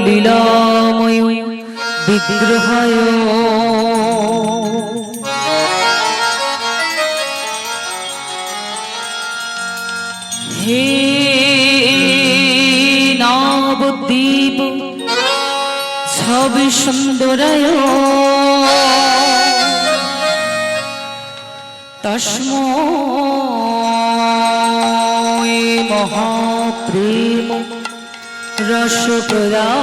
লীলাময় বিগ্রহায় হে নবদ্বীপ ছবি সুন্দরায় তস্মৈ মহাপ্রেম রসপ্রদায়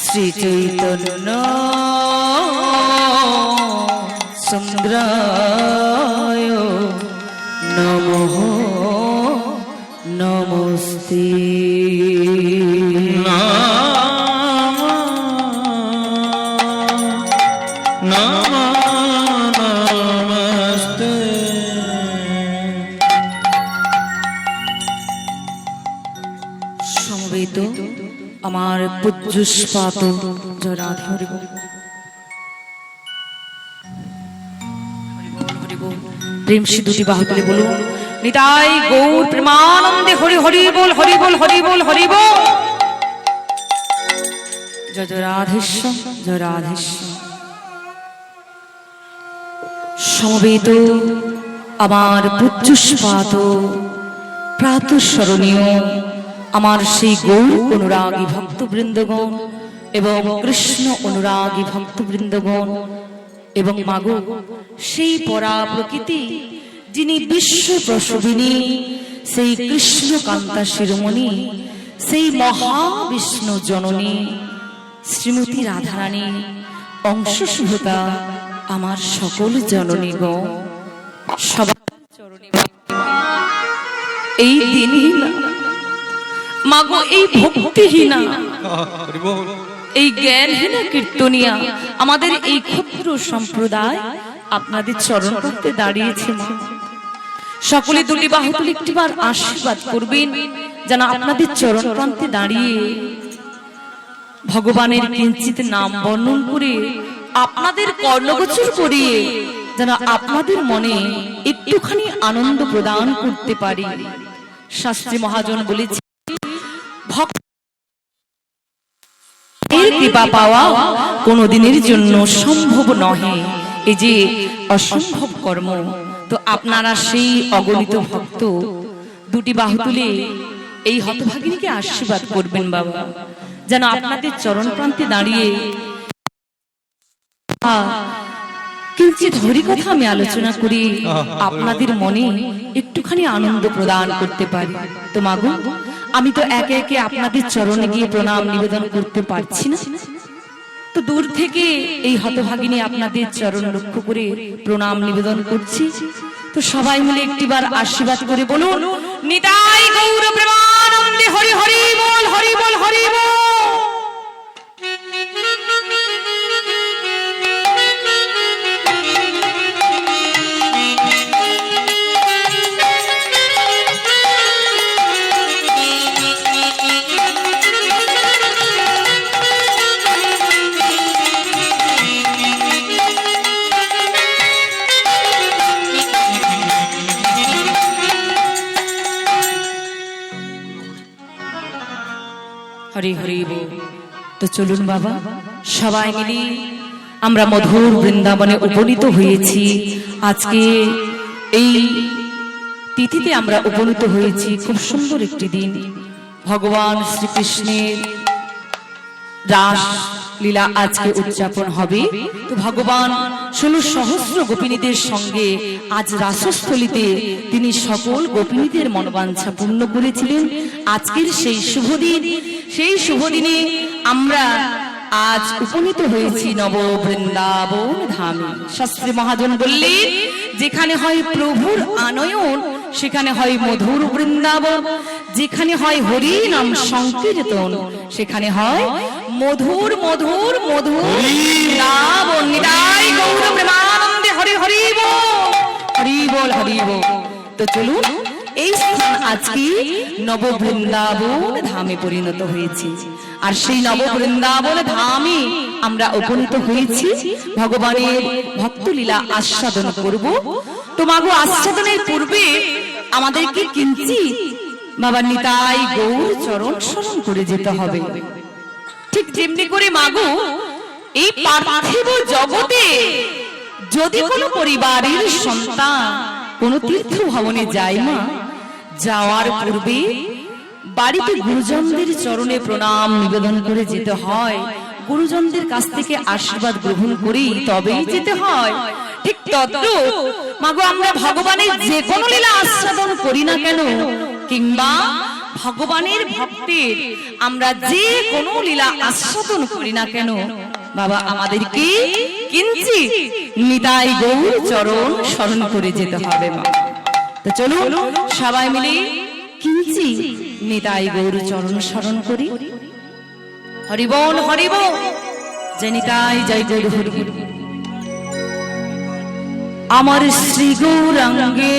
শ্রী চৈতন্য সুন্দরায় নমঃ নমস্তে। সমবেত আমার পূজ্যস্পাত জয় রাধে হরি বল। প্রেম সে দুটি বাহু তুলে বলুন নিতাই গৌর প্রেমানন্দে হরি হরি বল হরি বল হরি বল হরি বল। জয় জয় রাধেশ্যাম জয় রাধেশ্যাম। সমবেত আমার পূজ্যস্পাত প্রাতঃস্মরণীয় আমার সেই গৌর অনুরাগী ভক্তবৃন্দগণ এবং কৃষ্ণ অনুরাগী ভক্তবৃন্দগণ এবং মাগো সেই পরা প্রকৃতি যিনি বিশ্ব প্রসবিনী সেই কৃষ্ণ কান্তা শিরোমণি সেই মহাবিষ্ণু জননী শ্রীমতী রাধারানী অংশশুভতা আমার সকল জননী গো সবার চরণে এই দিনহীনা মাগো এই ভক্তিহীনা এই জ্ঞানহীনা কীর্তনিয়া আমাদের এই ক্ষুদ্র সম্প্রদায় আপনাদের চরণ করতে দাঁড়িয়েছে মা। সকলে দুটি বাহু তুলে একটিবার আশীর্বাদ করবেন যেন আপনাদের চরণ প্রান্তে দাঁড়িয়ে ভগবানের কিঞ্চিত নাম বর্ণন করে আপনাদের কর্ণগোচর করিয়ে যেন আপনাদের মনে একটুখানি আনন্দ প্রদান করতে পারি। শাস্ত্রী মহাজন বলেছে ভক্তের কৃপা পাওয়া কোনদিনের জন্য সম্ভব নহে, এই যে অসম্ভব কর্ম। তো আপনারা সেই অগণিত ভক্ত দুটি বাহু তুলে এই হতভাগিনীকে আশীর্বাদ করবেন বাবা, যেন আপনাদের চরণ প্রান্তে দাঁড়িয়ে কিঞ্চিত হরি কথা আমি আলোচনা করি আপনাদের মনে একটুখানি আনন্দ প্রদান করতে পারি। তো মাগো আমি তো একে একে আপনাদের চরণে গিয়ে প্রণাম নিবেদন করতে পারছি না, তো দূর থেকে এই হতভাগিনী আপনাদের চরণ লক্ষ্য করে প্রণাম নিবেদন করছি। তো সবাই মিলে একটিবার আশীর্বাদ করে বলুন নিতাই গৌর প্রেমানন্দে হরি হরি বল হরি বল হরি বল। হরি হরি বল। তো চলুন বাবা সবাই মিলে আমরা মধুর বৃন্দাবনে উপনীত হয়েছি। আজকে এই তিথিতে আমরা উপনীত হয়েছি, খুব সুন্দর একটি দিন। ভগবান শ্রীকৃষ্ণের রাস লীলা আজকে উদযাপন হবে। তো ভগবান 16 সহস্র গোপিনীদের সঙ্গে আজ রাসস্থলিতে তিনি সকল গোপিনীদের মনোবাঞ্ছা পূর্ণ করেছিলেন। আজকের সেই শুভ দিন, সেই শুভ দিনে আমরা আজ উপনীত হয়েছি নব বৃন্দাবন ধামে। শাস্ত্রী মহাজন বললেন যেখানে হয় প্রভুর আনয়ন সেখানে হয় মধুর বৃন্দাবন, যেখানে হয় হরি নাম সংকীর্তন সেখানে হয় মধুর মধুর মধুর বৃন্দাবন। নিতাই গৌর প্রেমানন্দে হরি হরি বল হরি বল হরি বল। তো চলুন এই স্থান আজকে নববৃন্দাবন ধামে পরিণত হয়েছে। আর সেই নববৃন্দাবন ধামে আমরা উপনীত হয়েছি, ভগবানের ভক্তলীলা আস্বাদন করব। তো মাগো, আস্বাদনের পূর্বে আমাদেরকে কিঞ্চিৎ বাবা নিতাই গৌর চরণ স্মরণ করে যেতে হবে। ঠিক যেমনি করে মাগো, এই পার্থিব জগতে যদি কোনো পরিবারের সন্তান কোনো তীর্থ ভবনে যায়, মা, যাওয়ার পূর্বে বাড়িতে গুরুজনদের চরণে প্রণাম নিবেদন করে যেতে হয়। গুরুজনদের কাছ থেকে আশীর্বাদ গ্রহণ করেই তবেই যেতে হয়। ঠিক তদ্রূপ মাগো, আমরা ভগবানের যে কোনো লীলা আস্বাদন করি না কেন, কিংবা ভগবানের ভক্তের আমরা যে কোনো লীলা আস্বাদন করি না কেন, বাবা আমাদেরকে কিঞ্চিৎ নিতাই গৌর চরণ স্মরণ করে যেতে হবে। মা, তো চলো সবাই মিলে কিঞ্চিৎ নিতাই গৌর চরণ স্মরণ করি। হরি বল, হরি বল, জয় নিতাই, জয় গৌর হরি। আমার শ্রী গৌরাঙ্গে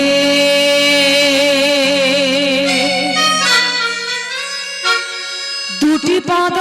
দুটি পাদ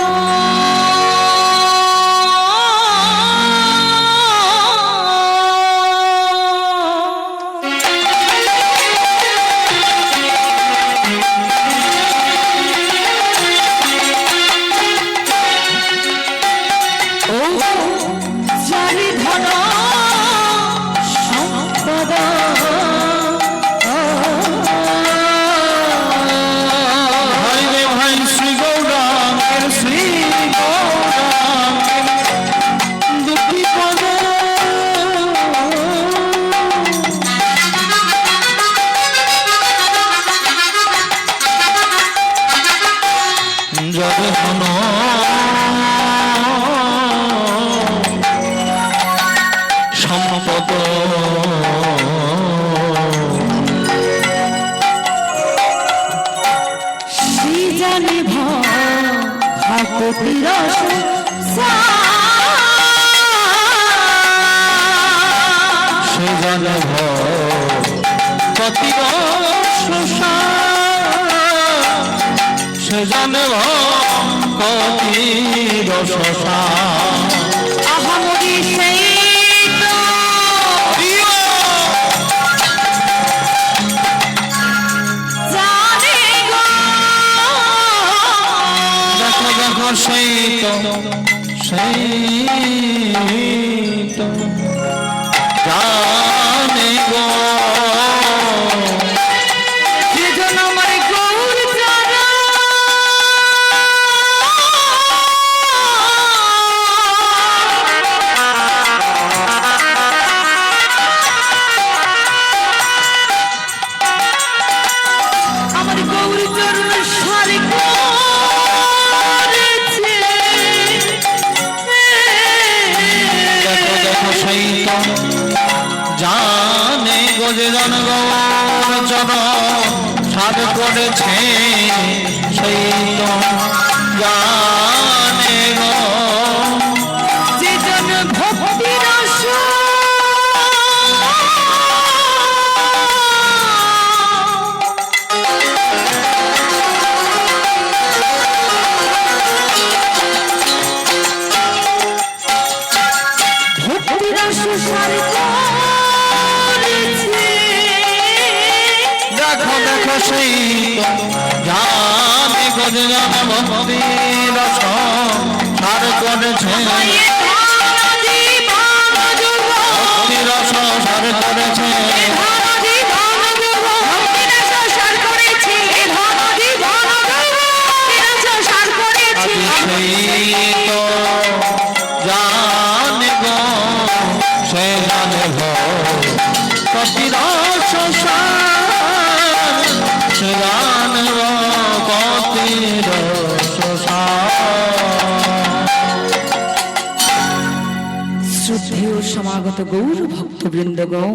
সমাগত গৌর ভক্তবৃন্দগণ,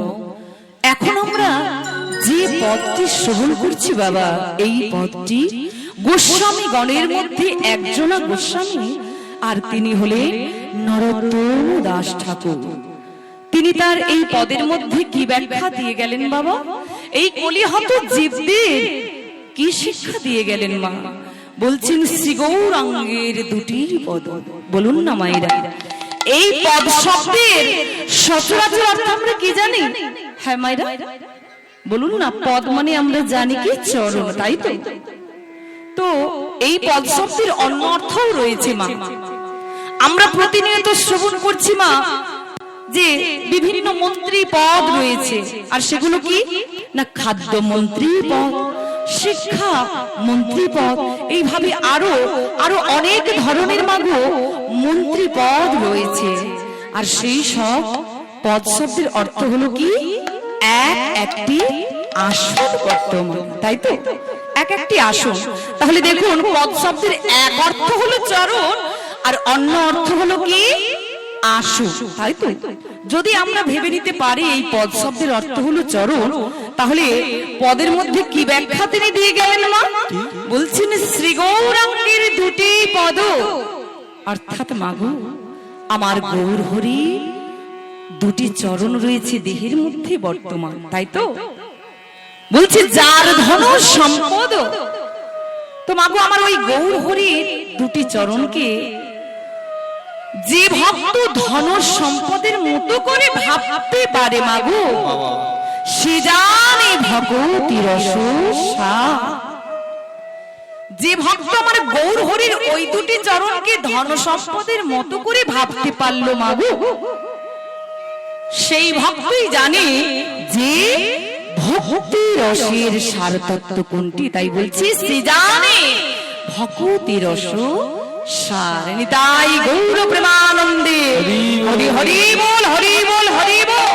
এখন আমরা যে পদটি শ্রবণ করছি বাবা, এই পদটি গোস্বামী গণের মধ্যে একজনা গোস্বামী, আর তিনি হলেন নরোত্তম দাস ঠাকুর। তিনি তার এই পদের মধ্যে কি ব্যাখ্যা দিয়ে গেলেন বাবা, এই কলিহত জীবদের কি শিক্ষা দিয়ে গেলেন মা? বলছেন শ্রী গৌরাঙ্গের দুটি পদ। বলুন না মায়েরা, এই পদ শব্দের সচরাচর অর্থ আমরা কি জানি? হ্যাঁ মায়েরা বলুন না, পদ মানে আমরা জানি কি চরণ, তাই তো? তো এই পদ শব্দের অন্য অর্থও রয়েছে মা। আমরা প্রতিনিয়ত শ্রবণ করছি মা যে বিভিন্ন মন্ত্রী পদ রয়েছে, আর সেগুলো কি না খাদ্য মন্ত্রী পদ, শিক্ষা মন্ত্রী পদ, এইভাবে আরো আরো অনেক ধরনের মাগো মন্ত্রী পদ রয়েছে। আর সেই সব পদ শব্দের অর্থ হলো কি একটি আসন বর্তমান, তাই তো? একটি আসন। তাহলে দেখুন পদ শব্দের এক অর্থ হলো চরণ আর অন্য অর্থ হলো কি আসন, তাই তো? যদি আমরা ভেবে নিতে পারি এই পদ শব্দের অর্থ হলো চরণ, তাহলে পদের মধ্যে কি ব্যাখ্যা তিনি দিয়ে গেলেন মা? বলছেন শ্রী গৌরাঙ্গের দুটি পদ, অর্থাৎ মাগো আমার গৌর হরি দুটি চরণ রয়েছে দেহের মধ্যে বর্তমান, তাই তো? বলছে যার ধন সম্পদ। তো মাগো আমার ওই গৌর হরির দুটি চরণকে যে ভক্ত ধন সম্পদের মতো করে ভাবতে পারে মাগো, সে জানে ভগবতী রস। যে ভক্ত আমার গৌর হরির ওই দুটি চরণকে ধন সম্পদের মতো করে ভাবতে পারলো মাগো, সেই ভক্তই জানে যে ভক্তি রসের সার তত্ত্ব কোনটি। তাই বলছি সে জানে ভগবতী রস সার। নিতাই গৌর প্রেমানন্দে হরি হরি বল, হরি বল, হরি বল।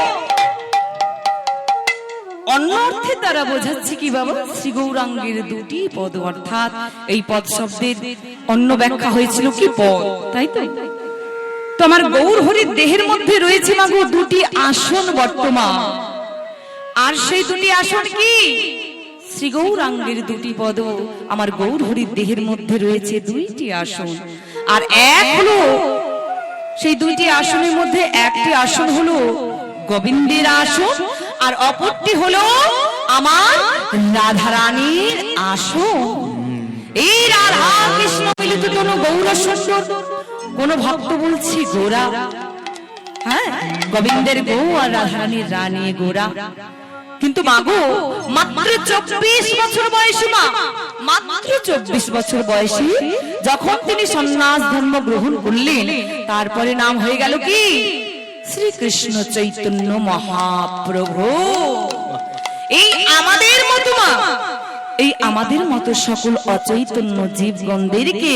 অন্য অর্থে তারা বোঝাচ্ছে কি বাবা? শ্রী গৌরাঙ্গের দুটি পদ, অর্থাৎ এই পদ শব্দের অন্য ব্যাখ্যা হয়েছিল কি পদ, তাই তো? তো আমার গৌর হরির দেহের মধ্যে রয়েছে মাগো দুটি আসন বর্তমান, আর সেই দুটি আসন কি শ্রী গৌরাঙ্গের দুটি পদ। আমার গৌর হরির দেহের মধ্যে রয়েছে দুইটি আসন, আর এক হলো সেই দুইটি আসনের মধ্যে একটি আসন হলো গোবিন্দের আসন, আর অপরটি হলো আমার রাধারানীর আসন। এই রাধা কৃষ্ণ মিলিত কোন গৌর সুন্দর কোন ভক্ত বলছি গোরা, হ্যাঁ গোবিন্দের গৌ আর রাধারানীর রানী গোরা। কিন্তু মাগো মাত্র 24 বছর বয়সী মা, মাত্র 24 বছর বয়সী যখন তিনি সন্ন্যাস ধর্ম গ্রহণ করলেন, তারপরে নাম হয়ে গেল কি শ্রীকৃষ্ণ চৈতন্য মহাপ্রভু। এই আমাদের মতো মা, এই আমাদের মতো সকল অচৈতন্য জীবগণদেরকে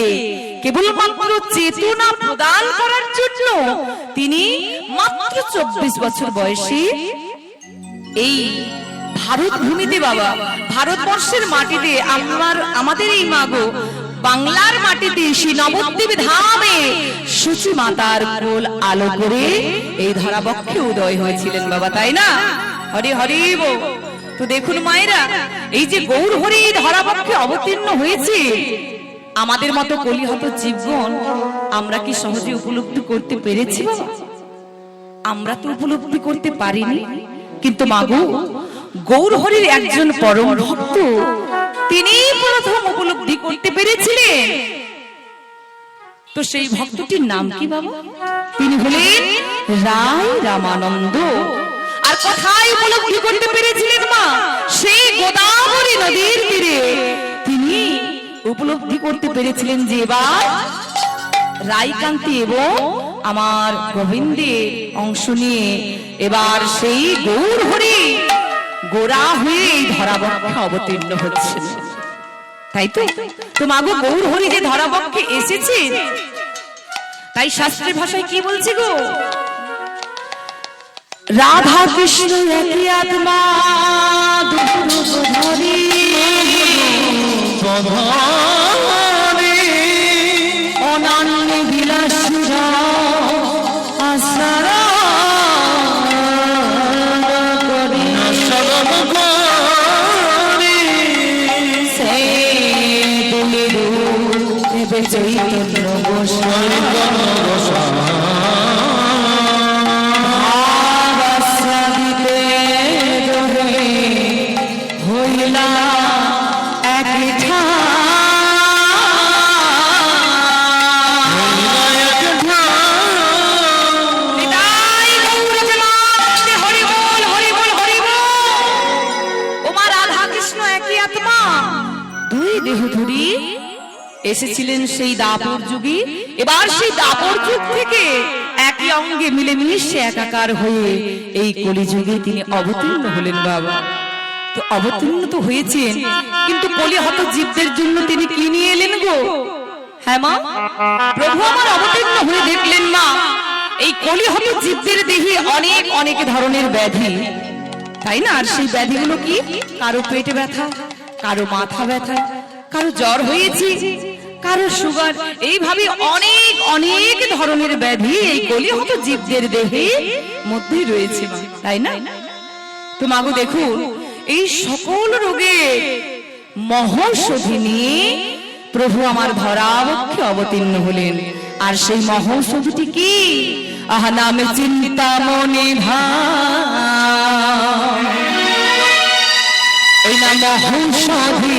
কেবলমাত্র চেতনা প্রদান করার জন্য তিনি মাত্র 24 বছর বয়সী এই ভারত ভূমিতে বাবা, ভারতবর্ষের মাটিতে আমাদের এই মাগো বাংলার মাটিতে শ্রী নবদ্বীপ ধামে সূচি মাতার কোল আলো করে এই ধরাবক্ষে উদয় হয়েছিলেন বাবা, তাই না? হরি হরি বল। তো দেখুন মায়েরা, এই যে গৌর হরি ধরাবক্ষে অবতীর্ণ হয়েছে, আমাদের মতো কলিহত জীবগণ আমরা কি সহজে উপলব্ধি করতে পেরেছি বাবা? আমরা তো উপলব্ধি করতে পারিনি, কিন্তু মাগো গৌর হরির একজন পরম ভক্ত তিনি প্রথম উপলব্ধি করতে পেরেছিলেন। তো সেই ভক্তটির নাম কি বাবা? তিনি হলেন রায় রামানন্দ। আর কোথায় উপলব্ধি করতে পেরেছিলেন মা? সেই গোদাবরী নদীর তীরে তিনি উপলব্ধি করতে পেরেছিলেন যে এবার রায়কান্তি এবং আমার গোবিন্দের অংশ নিয়ে এবার সেই গৌর হরি গোরা হয়ে এই ধরাবক্ষে অবতীর্ণ হচ্ছে, তাই তো? তো মাগো গৌর হরি যে ধরাবক্ষে এসেছে, তাই শাস্ত্রের ভাষায় কি বলছে গো? রাধা কৃষ্ণ একই আত্মা অনন্য বিলাসীরা আসারা চৈতন্য গোস্বামী মেলা এক দেহধরি এসেছিলেন সেই দাপর যুগে। এবার সেই দাপর যুগ থেকে একই অঙ্গে মিলেমিশে একাকার হয়ে এই কলিযুগে তিনি অবতীর্ণ হলেন বাবা। তো অবতীর্ণ তো হয়েছেন, কিন্তু কলিহত জীবদের জন্য তিনি কি নিয়ে এলেন গো? হ্যাঁ মা, প্রভু আমার অবতীর্ণ হয়ে দেখলেন মা এই কলিহত জীবদের দেহে অনেক অনেক ধরনের ব্যাধি, তাই না? আর সেই ব্যাধিগুলো কি? কারো পেটে ব্যথা, কারো মাথা ব্যথা, কারো জ্বর হয়েছে, কারো সুগার, এইভাবে অনেক অনেক ধরনের ব্যাধি এই কলিহত জীবদের দেহে মধ্যে রয়েছে, তাই না? তো মাগো দেখুন, এই সকল রোগে মহৌষধি নিয়ে প্রভু আমার ধরাবক্ষে অবতীর্ণ হলেন। আর সেই মহৌষধিটি কি? আহা নামে চিন্তামণি ভাই, এই নাম মহৌষধি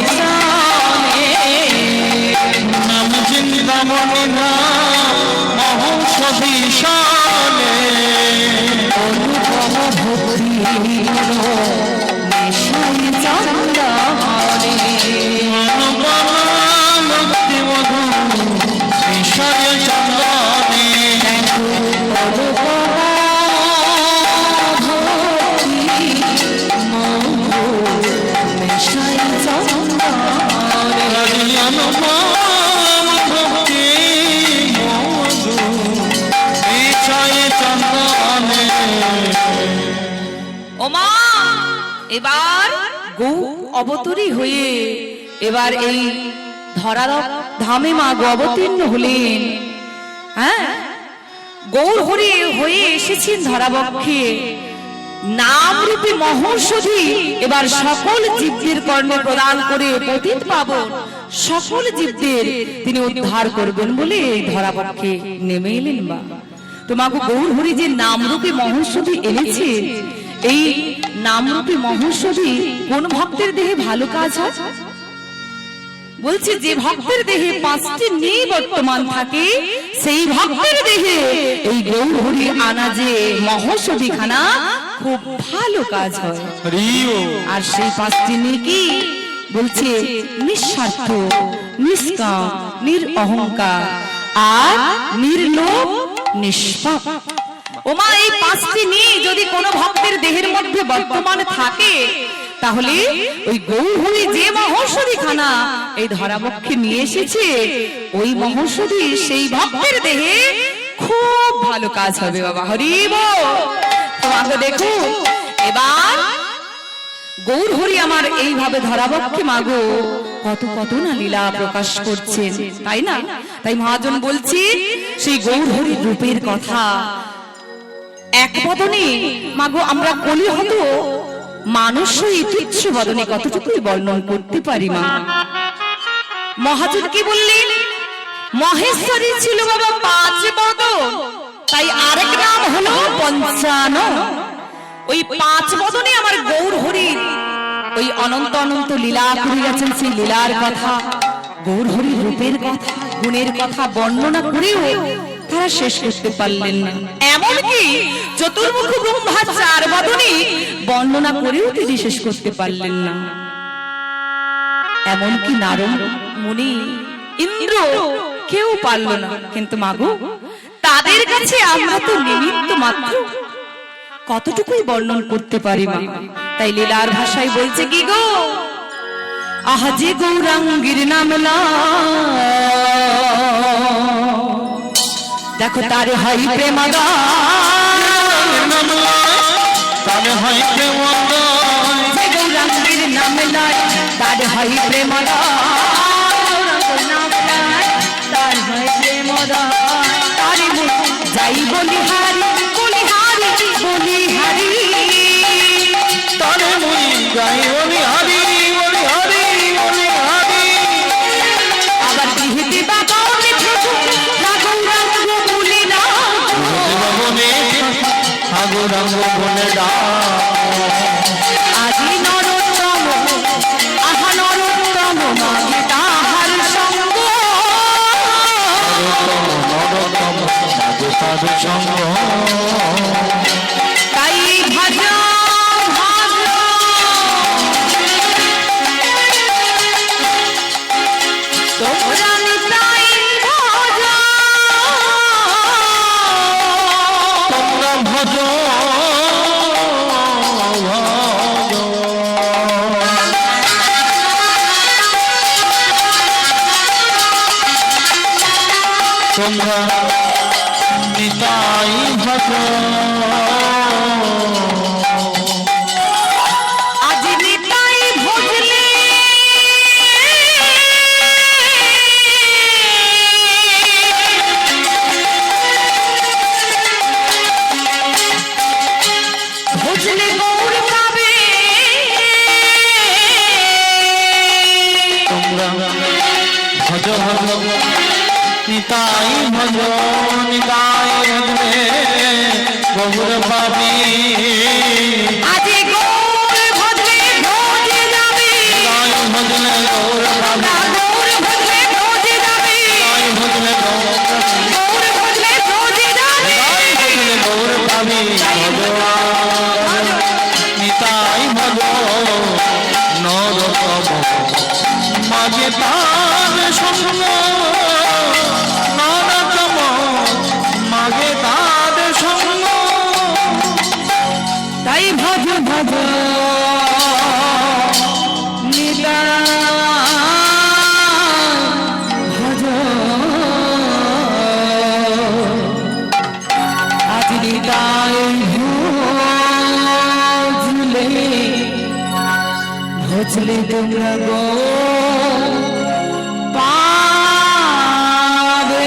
নাম চিন্তামণি মহৌষধি শানে অনুপম ভক্তি নেশায় চন্দনে অনুপম ভক্তি মধু নেশায় চন্দনে অনুপম ভক্তি মধু নেশায় চন্দনে অনুপম ভক্তি মধু নেশায় চন্দনে। ওমা এবার গৌ অবতরী হয়ে এবার এই ধরার ধামে মা গো অবতীর্ণ হলেন। হ্যাঁ, গৌর হরি হয়ে এসেছেন ধরাবক্ষে। নাম রূপী মহৌষধি এবার সকল জীবদের কর্ণে প্রদান করে পতিত পাবন সকল জীবদের তিনি উদ্ধার করবেন বলে এই ধরাবক্ষে নেমে এলেন মা। তো মা গো গৌর হরি যে নামরূপী মহৌষধি এনেছে, এই নামরূপী মহৌষধি কোন ভক্তের দেহে ভালো কাজ হয়? বলছে যে ভক্তের দেহে 5টি নেই বর্তমান থাকে, সেই ভক্তের দেহে এই গৌর হরি আনা যে মহৌষধি খানা খুব ভালো কাজ হয়। আর সেই 5টি নেই কি? বলছে নিঃস্বার্থ, নিষ্কাম, নিরঅহংকার আর নির্লোভ, নিষ্পাপ। ওমা এই 5টি নেই যদি কোনো ভক্তের দেহের মধ্যে বর্তমান থাকে, তাহলে ওই গৌর হরি যে মহৌষধি খানা এই ধরাবক্ষে নিয়ে এসেছে, ওই মহৌষধি সেই ভক্তের দেহে খুব ভালো কাজ হবে বাবা। হরি বল। তোমাকে দেখো এবার গৌর হরি আমার এইভাবে ধরাবক্ষে মাগো কত কত না লীলা প্রকাশ করছেন, তাই না? তাই মহাজন বলছি সেই গৌর হরির রূপের কথা এক বদনে মাগো আমরা কলিহত মানুষ এই তুচ্ছ বদনে কতটুকুই বর্ণন করতে পারি মা। মহাজন কি বললেন? মহেশ্বরী ছিল বাবা 5 বদন, তাই আরেক নাম হলো পঞ্চানন। ওই 5 বদনে আমার গৌর হরি ওই অনন্ত অনন্ত লীলা করে গেছেন। সেই লীলার কথা, গৌর হরির রূপের কথা, গুণের কথা বর্ণনা করেও তারা শেষ করতে পারলেন না। এমনকি চতুর্মুখ ব্রহ্মা 4 বদনে বর্ণনা করেও তিনি শেষ করতে পারলেন না। এমনকি নারদ মুনি ইন্দ্র কেউ পারল না। কিন্তু মাগো তাদের কাছে আমরা তো নিমিত্ত মাত্র, কতটুকুই বর্ণন করতে পারি মা। তাই লীলার ভাষায় বলছে কি গো? আহা যে গৌরাঙ্গীর নামলা দেখো তারে হয় প্রেমাদা, তারে হয় প্রেমাদা, যে গৌরাঙ্গীর নামলা তারে হয় প্রেমাদা, তার হয় প্রেমাদা, তারে যাই বলিহারি বলিহারি বলিহারি, তারে মুই যাই বলিহারি বলিহারি বলিহারি। আবার গৃহীতে বাবা গৌরাঙ্গ বলি না, গৌরাঙ্গ বলে আজি নরোত্তম তবে সঙ্গ তাই ভাজো ভাজো তোমরা নিতাই ভাজো তোমরা ভজ তোমরা নিতাই ভজ আজ নিতাই ভজলে ভজলে গৌর পাবে তোমরা ভজ ভজ নিতাই ভজ নিতাই ভজলে গৌর পাবি আজি গৌর ভজলে ভজে যাবে নিতাই ভজলে গৌর পাবি গৌর ভজলে ভজে যাবে নিতাই ভজলে গৌর পাবি গৌর ভজলে ভজে যাবে নিতাই ভজলে গৌর পাবি ভজ নিতাই ভজ নরতম মাঝে তার সঙ্গ নরতম মাঝে তার সঙ্গ তাই ভজ ভজ ভজ আজ নিতাই ভজলে ভজলে তোমরা গো পাবে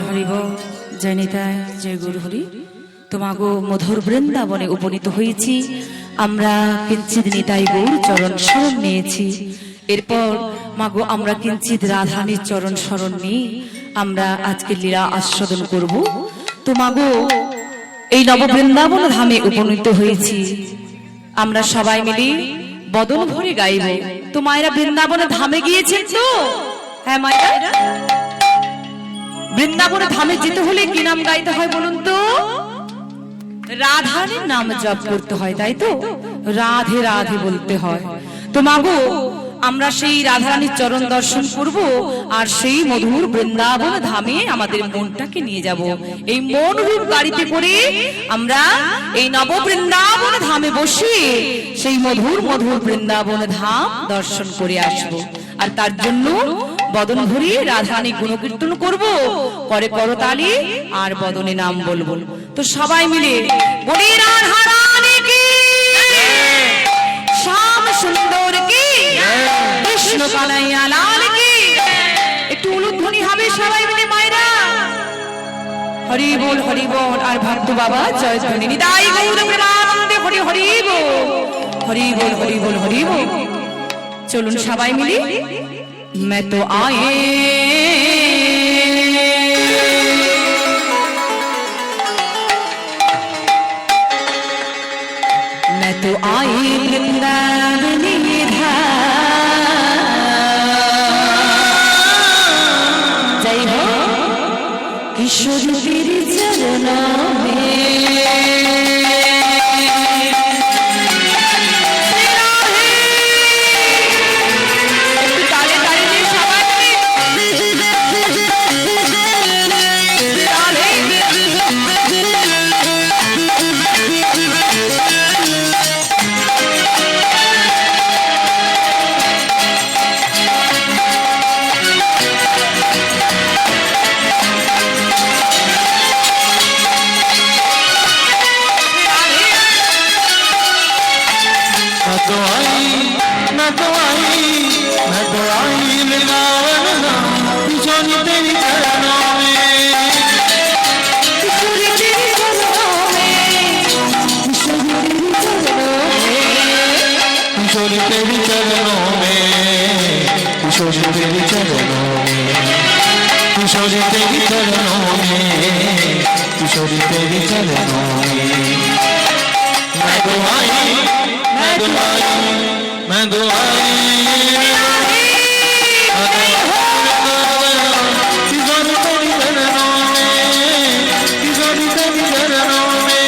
হরি বল, জয় নিতাই, জয় গুরু হরি। তোমাগো মধুর বৃন্দাবনে উপনীত হয়েছি। আমরা কিঞ্চিত নিতাই গৌর চরণ শরণ নিয়েছি। এরপর মাগো আমরা কিঞ্চিত রাধারানীর চরণ শরণ নিয়ে আমরা আজকে লীলা আস্বাদন করব। তো মাগো এই নব বৃন্দাবন ধামে উপনীত হয়েছি। আমরা সবাই মিলে বদন ভরে গাইব। তো মায়েরা বৃন্দাবন ধামে গিয়েছেন তো? হ্যাঁ মায়েরা, বৃন্দাবন ধামে যেতে হলে কি নাম গাইতে হয় বলুন তো? রাধার নাম জপ করতে হয়, তাই তো? রাধে রাধে বলতে হয়। তো মাগো আমরা সেই রাধারানীর চরণ দর্শন করব আর সেই মধুর বৃন্দাবন ধামে আমাদের মনটাকে নিয়ে যাব। এই মন রূপ গাড়িতে করে আমরা এই নব বৃন্দাবন ধামে বসে সেই মধুর মধুর বৃন্দাবন ধাম দর্শন করে আসব। আর তার জন্য বদন ভরে রাধারানী গুণকীর্তন করব, করে করতালি আর বদনে নাম বলবো। তো সবাই মিলে বলি রাধারানী কি, শ্যাম সুন্দর কি, কৃষ্ণ কানাইয়া লাল কি। একটু উলুধ্বনি হবে সবাই মিলে মায়েরা। হরি বল হরি বল। আর ভক্ত বাবা জয় ধ্বনি নিতাই গৌর প্রেমানন্দে হরি হরি বল, হরি বল হরি বল হরি বল। চলুন সবাই মিলে। मैं तो आए मैं तो आई वृंदावनी जय हो किशोर तेरे चरणों में। किशोरी तेरी चरणों में, किशोरी तेरी चरणों में मैं दुआई, मैं दुआई, मैं दुआई। किशोरी तेरी चरणों में, किशोरी तेरी चरणों में।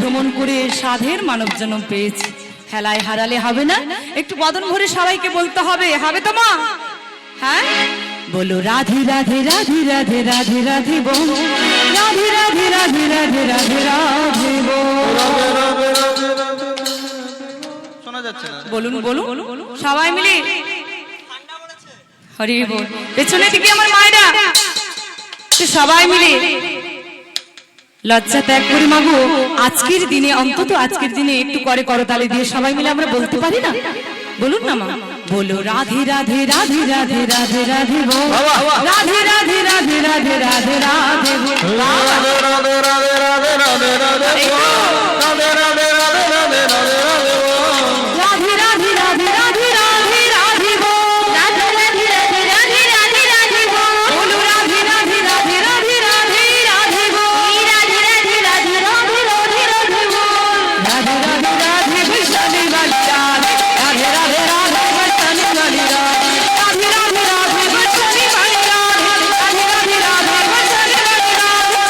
ভ্রমণ করে সাধের মানব জন্ম পেয়েছি, হেলায় হারালে হবে না, একটু বদন ভরে সবাইকে বলতে হবে, হবে তো মা? হ্যাঁ, বলো রাধে রাধে রাধে রাধে রাধে রাধে বল, রাধে রাধে রাধে রাধে রাধে রাধে বল। শোনা যাচ্ছে না, বলুন বলুন সবাই মিলে হরি বল। পেছনে দিকে আমার মায়েরা সবাই মিলে লজ্জা ত্যাগ করি মাগো, আজকের দিনে অন্তত আজকের দিনে একটু করে করতালি দিয়ে সবাই মিলে আমরা বলতে পারি না? বলুন না মা, বলো রাধে রাধে রাধে রাধে রাধে রাধে বল, রাধে রাধে রাধে রাধে রাধে রাধে বল। রাধে রাধে রাধে রাধে রাধে রাধে এই তো। রাধে রাধে রাধে রাধে রাধে রাধে রাধে রাধে রাধে রাধে রাধে রাধে বল, রাধে রাধে রাধে রাধে রাধে রাধে বল, বলো রাধে রাধে রাধে রাধে রাধে রাধে বল, রাধে রাধে রাধে রাধে রাধে রাধে বল, রাধে রাধে রাধে বৈষ্ণবী বালি রাধে, রাধে রাধে রাধে বৈষ্ণবী বালি রাধে, রাধে রাধে রাধে বৈষ্ণবী বালি রাধে, রাধে রাধে রাধে বৈষ্ণবী বালি রাধে।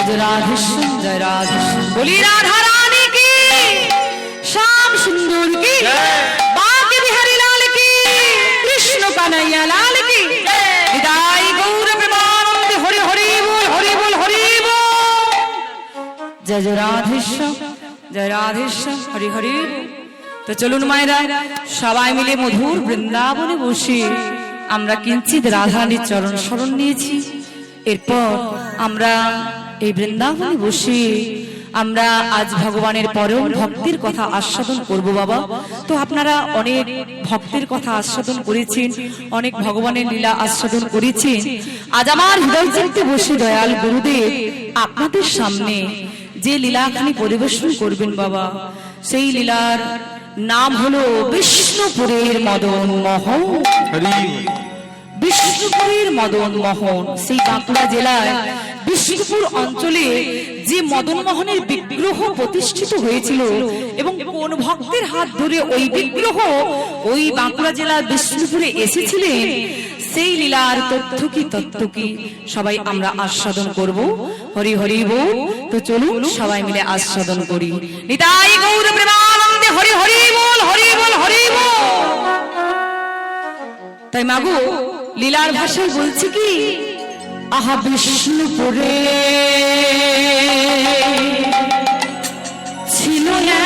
जय राधे श्याम, जय राधे श्याम, बोली राधा रानी की, श्याम सुंदर की, बांके बिहारी लाल की, कृष्ण कन्हैया लाल की, विदाई गौर प्रेमानंद, हरि हरि बोल, हरि बोल, हरि बोल। जय जय राधे श्याम, जय राधे श्याम, हरि हरि। তো চলুন মায়েরা সবাই মিলে মধুর বৃন্দাবনে বসে আমরা কিঞ্চিত রাধারানীর চরণ শরণ নিয়েছি। এরপর আমরা এই বৃন্দাবনে বসে আমরা আজ ভগবানের পরম ভক্তির কথা আস্বাদন করব বাবা। তো আপনারা অনেক ভক্তের কথা আস্বাদন করেছেন, অনেক ভগবানের লীলা আস্বাদন করেছেন। আজ আমার হৃদয় চিত্তে বসে দয়াল গুরুদেব আপনাদের সামনে যে লীলাখানি পরিবেশন করবেন বাবা, সেই লীলার নাম হলো বিষ্ণুপুরের মদন মোহন। বিষ্ণুপুরের মদন মোহন সেই বাঁকুড়া জেলায় বিষ্ণুপুর অঞ্চলে যে মদন মোহনের বিগ্রহ প্রতিষ্ঠিত হয়েছিল এবং কোন ভক্তের হাত ধরে ওই বিগ্রহ ওই বাঁকুড়া জেলার বিষ্ণুপুরে এসেছিলেন, সেই লীলার তথ্য কি সবাই আমরা আস্বাদন করব। হরি হরি বল। তো চলুন সবাই মিলে আস্বাদন করি। নিতাই গৌর প্রেমানন্দে হরি হরি বল, হরি বল, হরি বল। তাই মাগো লীলার ভাষায় বলছি কি, আহা বিষ্ণুপুরে ছিল না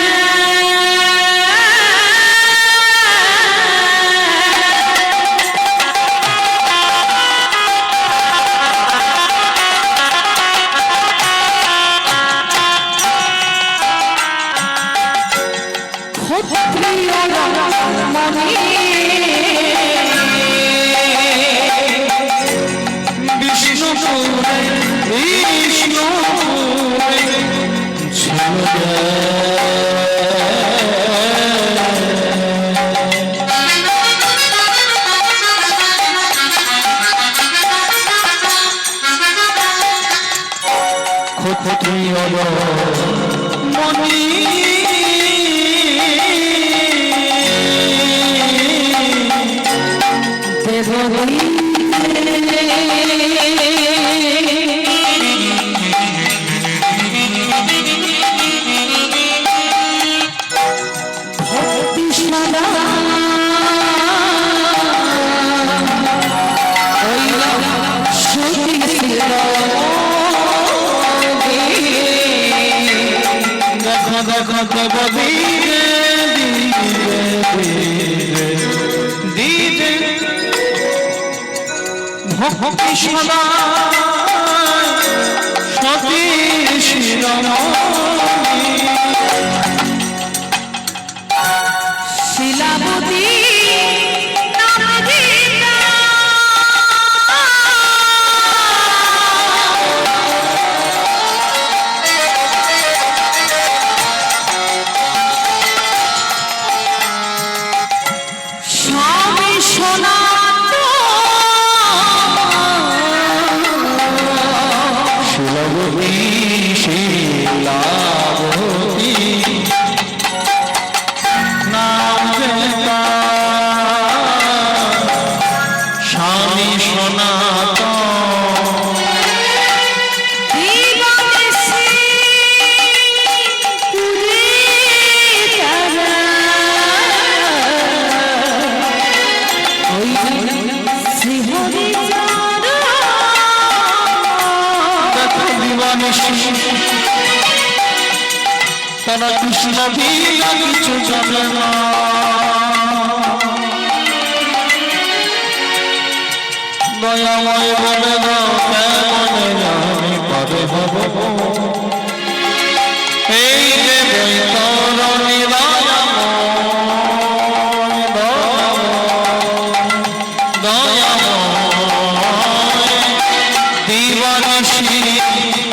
ভক্তি সদা সতী শিরোমণি শিলাবতী তারা কৃষ্ণ বিনা কিছু জানে না। দয়াময় বলে দাও কেমনে আমি পারে হব এই যে বৈতরণী দিবানিশি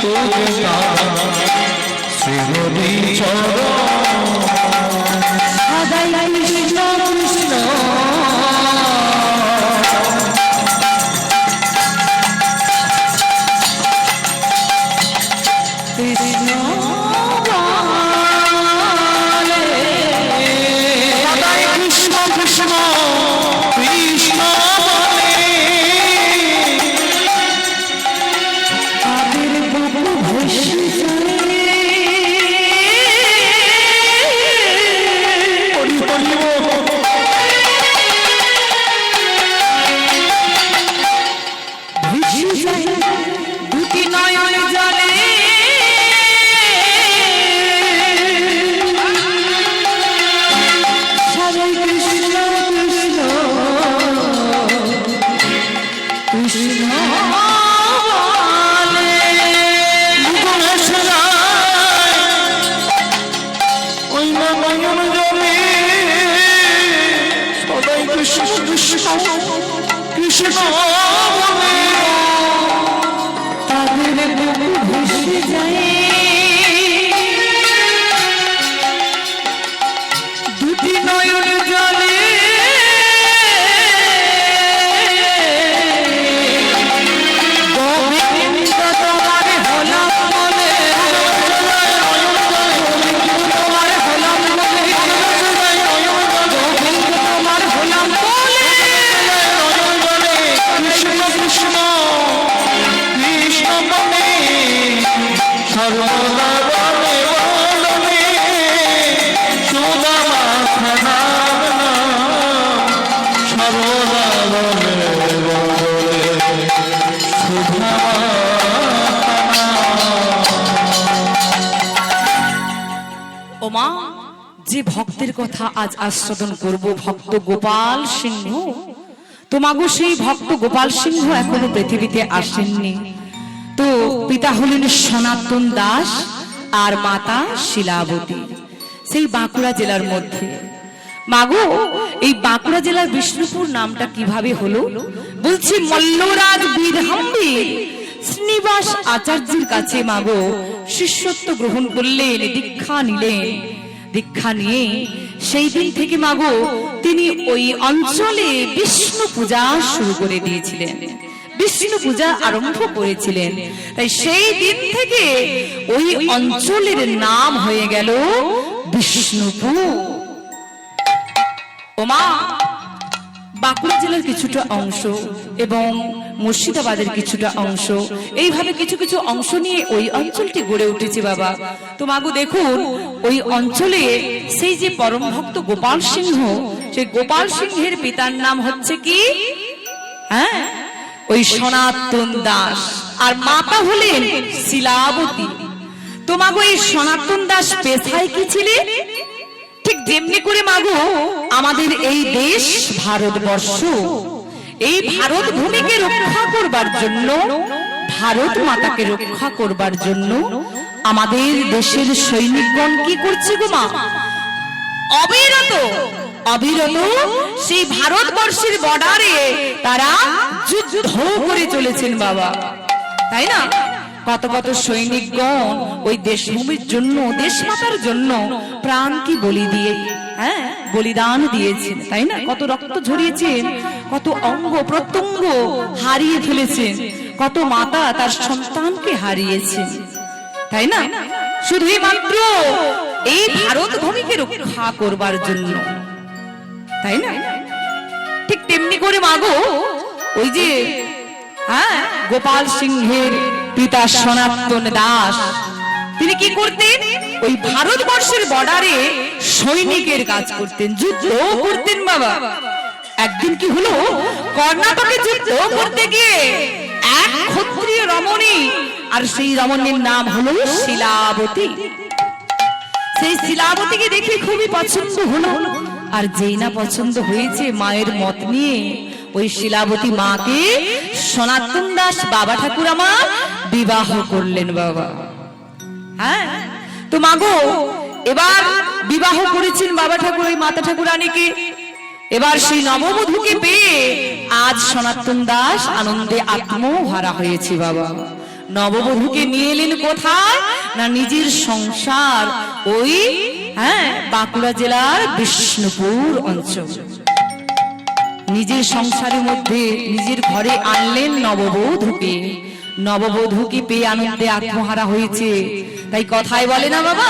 তুজা শ্রীহরি চরণ সদাই কৃষ্ণ কৃষ্ণ কৃষ্ণ বলে। সদাই কৃষ্ণ কৃষ্ণ কৃষ্ণ বলে তাদের বুকু ভেসে যায় হরি হরি বল। ভেসে যায় দুটি নয়ন জলে সবাই কৃষ্ণ কৃষ্ণ কৃষ্ণ বলে। মুকুল এসে যায় ওই না নয়ন জলে সদাই কৃষ্ণ কৃষ্ণ কৃষ্ণ বলে তাদের বুকু ভেসে যায় দুটি নয়ন জলে গোবিন্দ তোমার হলাম বলে তোমার হলাম বলে গোবিন্দ তোমার হলাম বলে কৃষ্ণ কৃষ্ণ কৃষ্ণ বলে সর্বদা বলে বলে সুদামা খানার নাম সর্বদা বলে বলে সুদামা ওমা যে ভক্তের কথা আজ আস্বাদন করব ভক্ত গোপাল সিংহ তোমাগো সেই ভক্ত গোপাল সিংহ এখনো পৃথিবীতে আসেননি তো পিতা হলেন সনাতন দাস আর মাতা শিলাবতী সেই বাঁকুড়া জেলার মধ্যে মাগো এই বাঁকুড়া জেলার বিষ্ণুপুর নামটা কিভাবে হলো বলছি মল্লরাজ বীরহাম্বীর শ্রীনিবাস আচার্যের কাছে মাগো শিষ্যত্ব গ্রহণ করলেন দীক্ষা নিলেন দীক্ষা নিয়ে সেই দিন থেকে মাগো তিনি ওই অঞ্চলে বিষ্ণু পূজা শুরু করে দিয়েছিলেন বিষ্ণু পূজা আরম্ভ করেছিলেন তাই সেই দিন থেকে ওই অঞ্চলের নাম হয়ে গেল বিষ্ণুপুর ওমা বাঁকুড়া জেলার কিছুটা অংশ এবং মুর্শিদাবাদের কিছুটা অংশ এইভাবে কিছু কিছু অংশ নিয়ে ওই অঞ্চলটি গড়ে উঠেছে বাবা তো মাগো দেখুন ওই অঞ্চলে সেই যে পরম ভক্ত গোপাল সিংহ সেই গোপাল সিংহের পিতার নাম হচ্ছে কি হ্যাঁ ওই সনাতন দাস আর মাতা হলেন শিলাবতী তো মাগো এই সনাতন দাস পেশায় কি ছিলেন ঠিক যেমনি করে মাগো আমাদের এই দেশ ভারতবর্ষ এই ভারত ভূমিকে রক্ষা করবার জন্য ভারত মাতাকে রক্ষা করবার জন্য আমাদের দেশের সৈনিকগণ কি করছে গো মা অবিরত অবিরত সেই ভারতবর্ষের বর্ডারে তারা যুদ্ধ করে চলেছেন বাবা তাই না কত কত সৈনিকগণ ওই দেশভূমির জন্য দেশমাতার জন্য প্রাণ কি বলি দিয়ে হ্যাঁ বলিদান দিয়েছেন তাই না কত রক্ত ঝরিয়েছেন কত অঙ্গ প্রত্যঙ্গ হারিয়ে ফেলেছেন কত মাতা তার সন্তানকে হারিয়েছেন তাই না শুধুই মাত্র এই ভারত ভূমিকে রক্ষা করবার জন্য তাই না ঠিক তেমনি করে মাগো ওই যে হ্যাঁ গোপাল সিংহের পিতা সনাতন দাস তিনি কি করতেন ওই ভারতবর্ষের বর্ডারে সৈনিকের কাজ করতেন যুদ্ধ করতেন বাবা একদিন কি হলো কর্ণাটকে যুদ্ধ করতে গিয়ে এক ক্ষত্রিয় রমণী আর সেই রমণীর নাম হলো শিলাবতী সেই শিলাবতীকে দেখে খুবই পছন্দ হলো। আর যেই না পছন্দ হয়েছে, মায়ের মত নিয়ে ওই শিলাবতী মাকে সনাতন দাস বাবা ঠাকুর আমার বিবাহ করলেন বাবা। হ্যাঁ, তো মাগো এবার বিবাহ করেছেন বাবা ঠাকুর ওই মাতা ঠাকুরানীকে। এবার সেই নববধূকে পেয়ে আজ সনাতন দাস আনন্দে আত্মহারা হয়েছে বাবা। নববধূকে নিয়ে এলেন কোথায় না নিজের সংসার ওই বাঁকুড়া জেলার বিষ্ণুপুর অঞ্চল। নিজের সংসারের মধ্যে নিজের ঘরে আনলেন নববধূকে। নববধূকে পেয়ে আনন্দে আত্মহারা হয়েছে। তাই কথায় বলে না বাবা,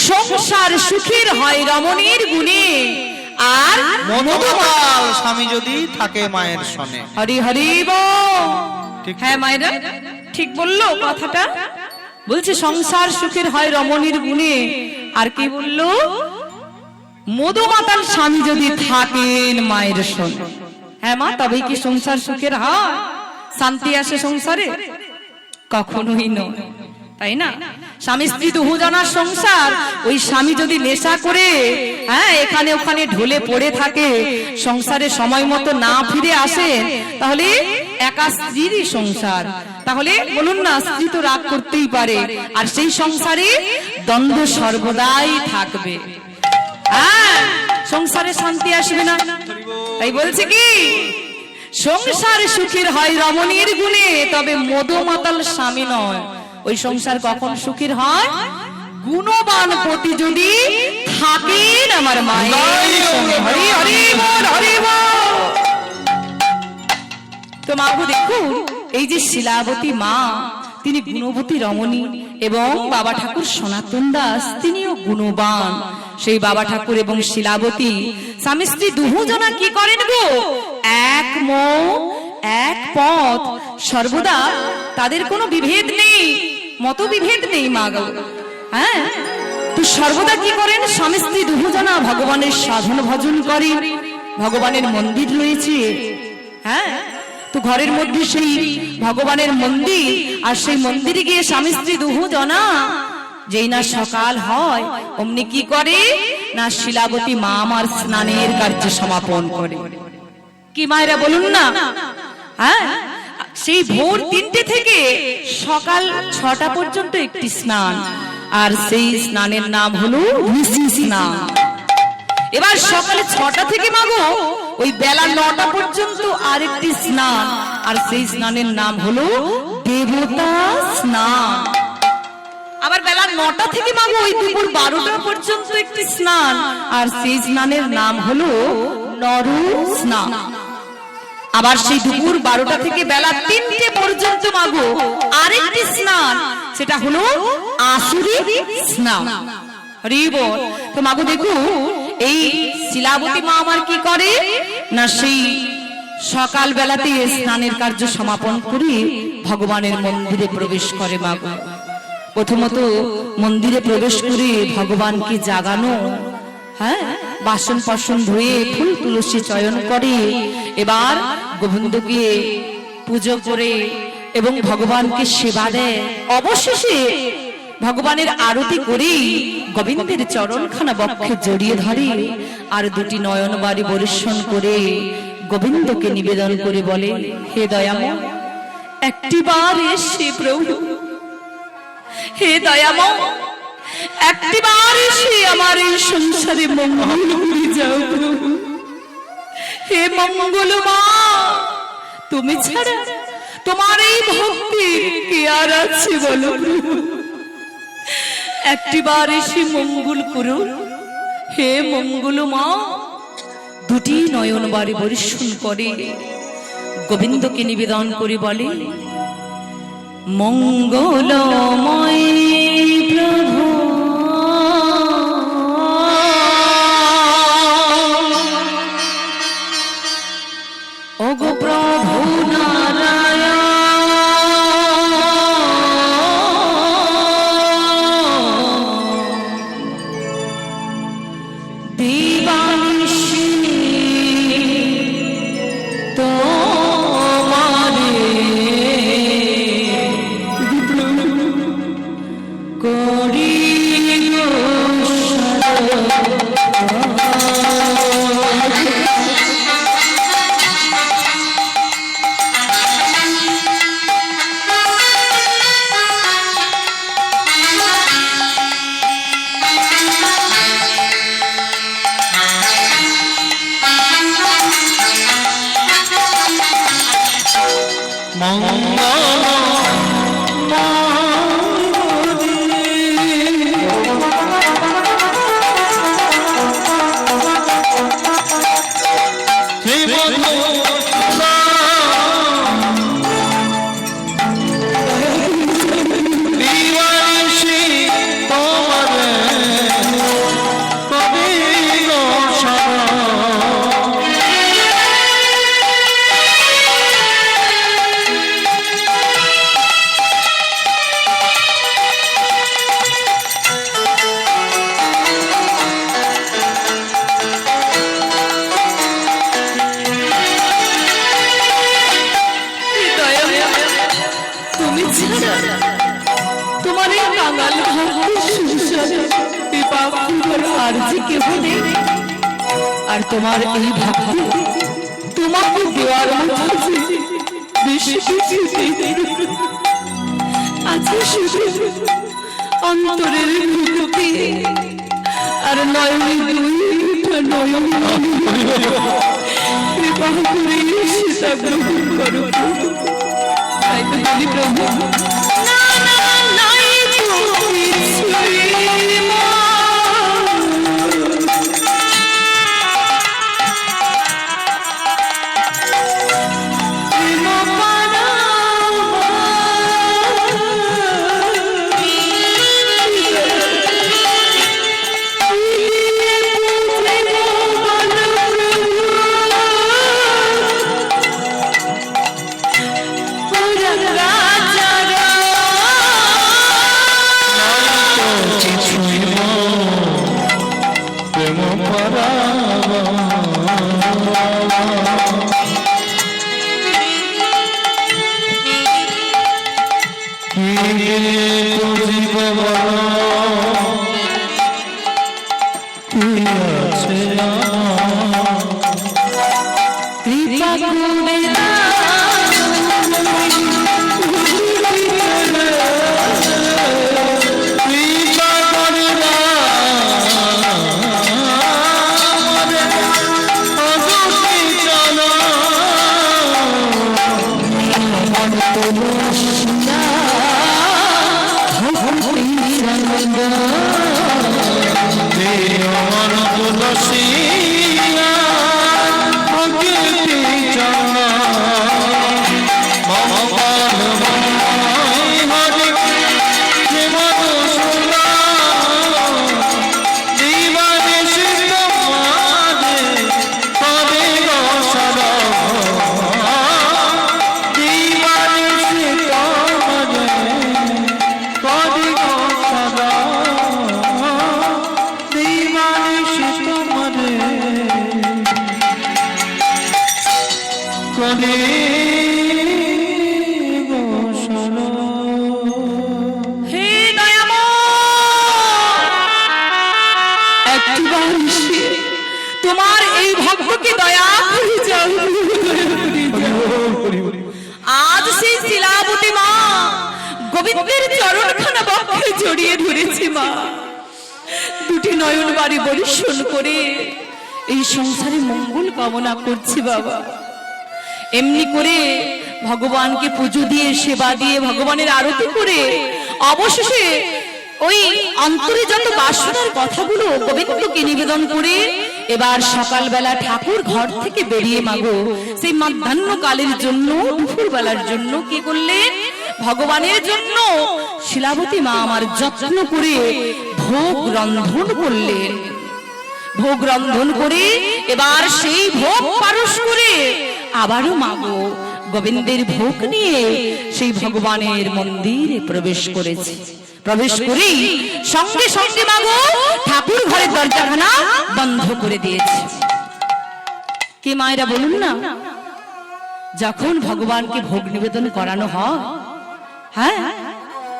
সংসার সুখের হয় রমণীর গুণে, আর মধুমাতাল স্বামী যদি থাকে মায়ের সনে। হরি হরি বল। হ্যাঁ মায়েরা ঠিক বললো কথাটা। বলছে সংসার সুখের হয় রমণীর গুণে, আর কি বললো, মধুমাতাল স্বামী যদি থাকেন মায়ের সনে। হ্যাঁ মা, তবেই কি সংসার সুখের হয়, শান্তি আসে সংসারে? কখনোই নয়, তাই না? স্বামী স্ত্রী দুজনার সংসার, ওই স্বামী যদি নেশা করে এখানে ওখানে ঢলে পড়ে থাকে, সংসারে সময় মতো না ফিরে আসে, তাহলে একা স্ত্রীরই সংসার। তাহলে বলুন না, স্ত্রী তো রাগ করতেই পারে, আর সেই সংসারে দ্বন্দ্ব সর্বদাই থাকবে। সংসারে শান্তি আসবে না। তাই বলছে কি, সংসার সুখের হয় রমণীর গুণে, তবে মধুমাতাল স্বামী নয়। ওই সংসার কখন সুখের হয়, গুণবান পতি যদি থাকেন আমার মায়ের সঙ্গে। হরি হরি বল, হরি বল। তো মাগো দেখুন, এই যে শিলাবতী মা, তিনি গুণবতী রমণী, এবং বাবা ঠাকুর সনাতন দাস তিনিও গুণবান। সেই বাবা ঠাকুর এবং শিলাবতী স্বামী স্ত্রী দুজনা কি করেন গো, এক মন এক পথ, সর্বদা তাদের কোনো বিভেদ নেই, মত বিভেদ নেই মা গো। হ্যাঁ, তো সর্বদা কি করেন, স্বামী স্ত্রী দুজনা ভগবানের সাধন ভজন করে। ভগবানের মন্দির রয়েছে, হ্যাঁ, তো ঘরের মধ্যে সেই ভগবানের মন্দির, আর সেই মন্দিরে গিয়ে স্বামী স্ত্রী দুজনা যেই না সকাল হয় অমনি কি করে না, শিলাবতী মা আমার স্নানের কার্য সমাপন করে। কি মায়েরা বলুন না, হ্যাঁ, সেই ভোর 3টে থেকে সকাল 6টা পর্যন্ত একটি স্নান, আর সেই স্নানের নাম হলো ঋষি স্নান। এবার সকালে 6টা থেকে মাগো ওই বেলা 9টা পর্যন্ত আরেকটি স্নান, আর সেই স্নানের নাম হলো দেবতা স্নান। আবার বেলা 9টা থেকে মাগো ওই দুপুর 12টা পর্যন্ত একটি স্নান, আর সেই স্নানের নাম হলো নর স্নান। আবার সেই দুপুর 12টা থেকে বেলা 3টে পর্যন্ত মাগো আরেকটি স্নান, সেটা হলো আসুরি স্নান। হরি বল। তো মাগো দেখো, এই শিলাবতী মা আমার কি করে না, সেই সকাল বেলাতে স্নানের কার্য সমাপন করে ভগবানের মন্দিরে প্রবেশ করে। মাগো প্রথমত মন্দিরে প্রবেশ করে ভগবানকে জাগানো, হ্যাঁ, বাসন পাসন ধুয়ে ফুল তুলসী চয়ন করে, এবার গোবিন্দকে পুজো করে এবং ভগবানকে সেবা দেয়। অবশেষে ভগবানের আরতি করে গোবিন্দের চরণখানা বক্ষে জড়িয়ে ধরে, আর দুটি নয়ন বাড়ি বর্ষণ করে গোবিন্দকে নিবেদন করে বলে, হে দয়াময়, একটিবার এসে প্রভু, হে দয়াময়, একটিবার এসে আমার এই সংসারে মঙ্গল করে যাও প্রভু। হে মঙ্গল মা, তুমি ছাড়া তোমার এই ভক্তি কে আর আছে বলো প্রভু। একটিবার এসে মঙ্গল করো হে মঙ্গল মা। দুটি নয়ন বাড়ি বর্ষণ করে গোবিন্দকে নিবেদন করে বলে, মঙ্গলময় প্রভু, ওগো প্রভু নারায়ণ, দিবানিশি তোমারে আর যে কেউ নেই। আর তোমার এই ভক্তি তোমাকে দেওয়ার মতো যে বেশি কিছু নেই। আছে শুধু অন্তরের ভিতরে আর নয়নে দুইটা নয়ন কৃপা করে সেটা গ্রহণ করো। তাই তো বলি প্রভু, না না নাই তো কিছুই মা। তোমার এই ভক্তকে দয়া করে যাও। আজ সেই শিলাবতী মা গোবিন্দের চরণখানা বক্ষে জড়িয়ে ধরেছে মা। দুটি নয়ন বাড়ি বরিশন করে এই সংসারে মঙ্গল কামনা করছি বাবা। এমনি করে ভগবানকে পুজো দিয়ে সেবা দিয়ে ভগবানের আরতি করে অবশেষে ওই অন্তরে যত বাসনার কথাগুলো গোবিন্দকে নিবেদন করে এবার সকালবেলা ঠাকুর ঘর থেকে বেরিয়ে মাগো সেই মধ্যাহ্ন কালের জন্য দুপুর বেলার জন্য কি করলেন, ভগবানের জন্য শিলাবতী মা আমার যত্ন করে ভোগ রন্ধন করলেন। ভোগ রন্ধন করে এবার সেই ভোগ পারস করে আবারও মাগো গোবিন্দের ভোগ নিয়ে সেই ভগবানের মন্দিরে প্রবেশ করেছে। প্রবেশ করেই সঙ্গে সঙ্গে মাগো ঠাকুর ঘরের দরজাখানা বন্ধ করে দিয়েছে। কে মায়েরা বলুন না, যখন ভগবানকে ভোগ নিবেদন করানো হয়, হ্যাঁ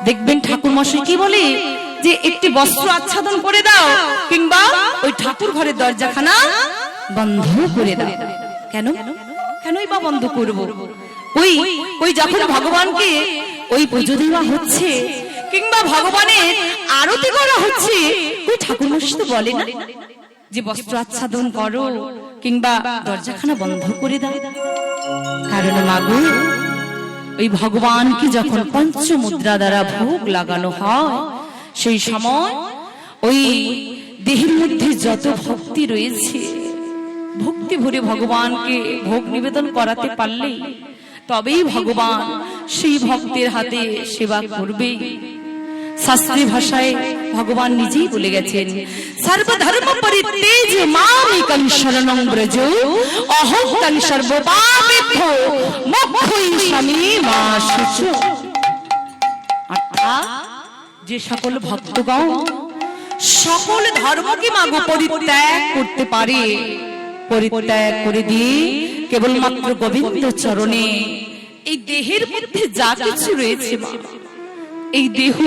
দেখবেন ঠাকুর মশাই কি বলে যে একটি বস্ত্র আচ্ছাদন করে দাও কিংবা ওই ঠাকুর ঘরের দরজাখানা বন্ধ করে দাও। কেন কেনই বা বন্ধ করব? ওই ওই যখন ভগবানকে ওই পুজো দেওয়া হচ্ছে কিংবা ভগবানের আরতি করা হচ্ছে, ওই ঠাকুর মশাই তো বলে না যে বস্ত্র আচ্ছাদন করো কিংবা দরজাখানা বন্ধ করে দাও? কারণ মাগো ওই ভগবানকে যখন পঞ্চমুদ্রা দ্বারা ভোগ লাগানো হয় সেই সময় ওই দেহের মধ্যে যত ভক্তি রয়েছে, ভক্তি ভরে ভগবানকে ভোগ নিবেদন করাতে পারলে তবেই ভগবান সেই ভক্তের হাতে সেবা করবে। শাস্ত্রী ভাষায় ভগবান নিজেই বলে গেছেন, সর্বধর্ম পরিত্যজ মামেকং শরণং ব্রজ অহং তং সর্বপাপেভ্যো মোক্ষয়িষ্যামি মা শুচি। অর্থাৎ যে সকল ভক্তগণ সকল ধর্মকে মাগো পরিত্যাগ করতে পারে, পরিত্যাগ করে দিয়ে কেবলমাত্র গোবিন্দ চরণে এই দেহের মধ্যে যা কিছু রয়েছে মা, এই দেহ,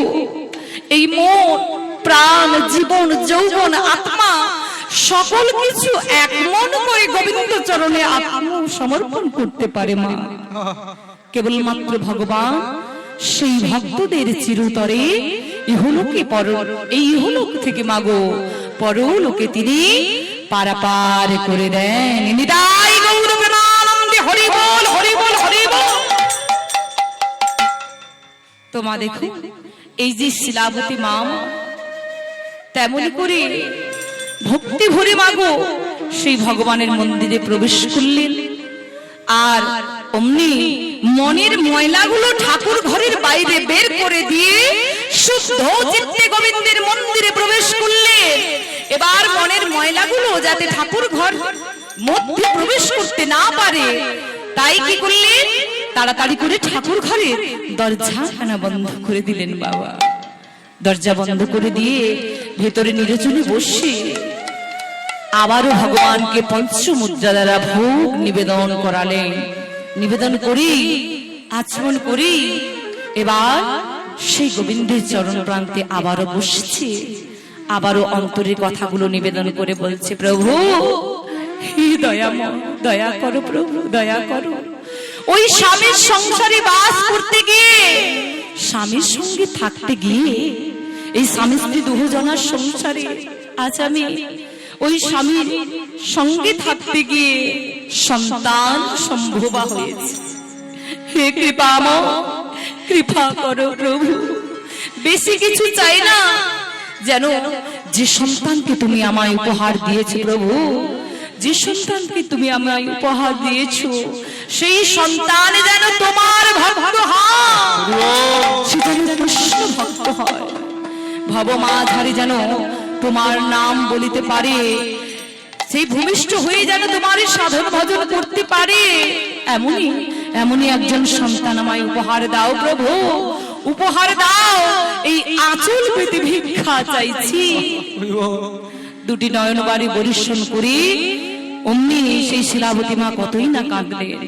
এই মন, প্রাণ, জীবন, যৌবন, আত্মা সকল কিছু এক মন করে গোবিন্দ চরণে সমর্পণ করতে পারে মা। কেবলমাত্র ভগবান সেই ভক্তদের চিরতরে ইহলোকে এই ইহলোক থেকে মাগো পরলোকে তিনি পারাপার করে দেন। নিতাই গৌর প্রেমানন্দে হরি বল, হরি বল, হরি বল। তো মা দেখো, এই যে শিলাবতী মা তেমনি করে ভক্তি ভরে মাগো সেই ভগবানের মন্দিরে প্রবেশ করলেন। আর অমনি মনের ময়লাগুলো ঠাকুর ঘরের বাইরে বের করে দিয়ে শুদ্ধ চিত্তে গোবিন্দের মন্দিরে প্রবেশ করলেন। এবার মনের ময়লাগুলো যাতে ঠাকুর ঘর মধ্যে প্রবেশ করতে না পারে, তাই কি করলেন, তাড়াতাড়ি করে ঠাকুর ঘরের দরজাখানা বন্ধ করে দিলেন বাবা। দরজা বন্ধ করে দিয়ে ভেতরে নিরজনে বসে আবারও ভগবানকে পঞ্চমুদ্রা দ্বারা ভোগ নিবেদন করালেন। নিবেদন করি, আচরণ করি, এবার সেই গোবিন্দের চরণ প্রান্তে আবারও বসছে। আবারও অন্তরের কথাগুলো নিবেদন করে বলছে, প্রভু হে দয়াময়, দয়া করো প্রভু, দয়া করো। ওই স্বামীর সংসারে বাস করতে গিয়ে, স্বামীর সঙ্গে থাকতে গিয়ে, এই স্বামী স্ত্রী দুজনার সংসারে আজ আমি ওই স্বামীর সঙ্গে থাকতে গিয়ে সন্তান সম্ভবা হয়েছে। হে কৃপাময়, কৃপা করো প্রভু। বেশি কিছু চাই না, যেন যে সন্তানকে তুমি আমায় উপহার দিয়েছো প্রভু, যে সন্তানকে তুমি আমায় উপহার দিয়েছো, সেই সন্তান যেন তোমার ভক্ত হয়, সে যেন কৃষ্ণ ভক্ত হয়। ভবমাধারী যেন তোমার নাম বলিতে পারে, সেই ভূমিষ্ঠ হয়ে যেন তোমার সাধন ভজন করতে পারে, এমনই একজন সন্তান আমায় উপহার দাও প্রভু, উপহার দাও। এই আঁচল পেতে ভিক্ষা চাইছি। দুটি নয়ন বাড়ি বরিশন করি অমনি সেই শিলাবতী মা কতই না কাঁদলেন।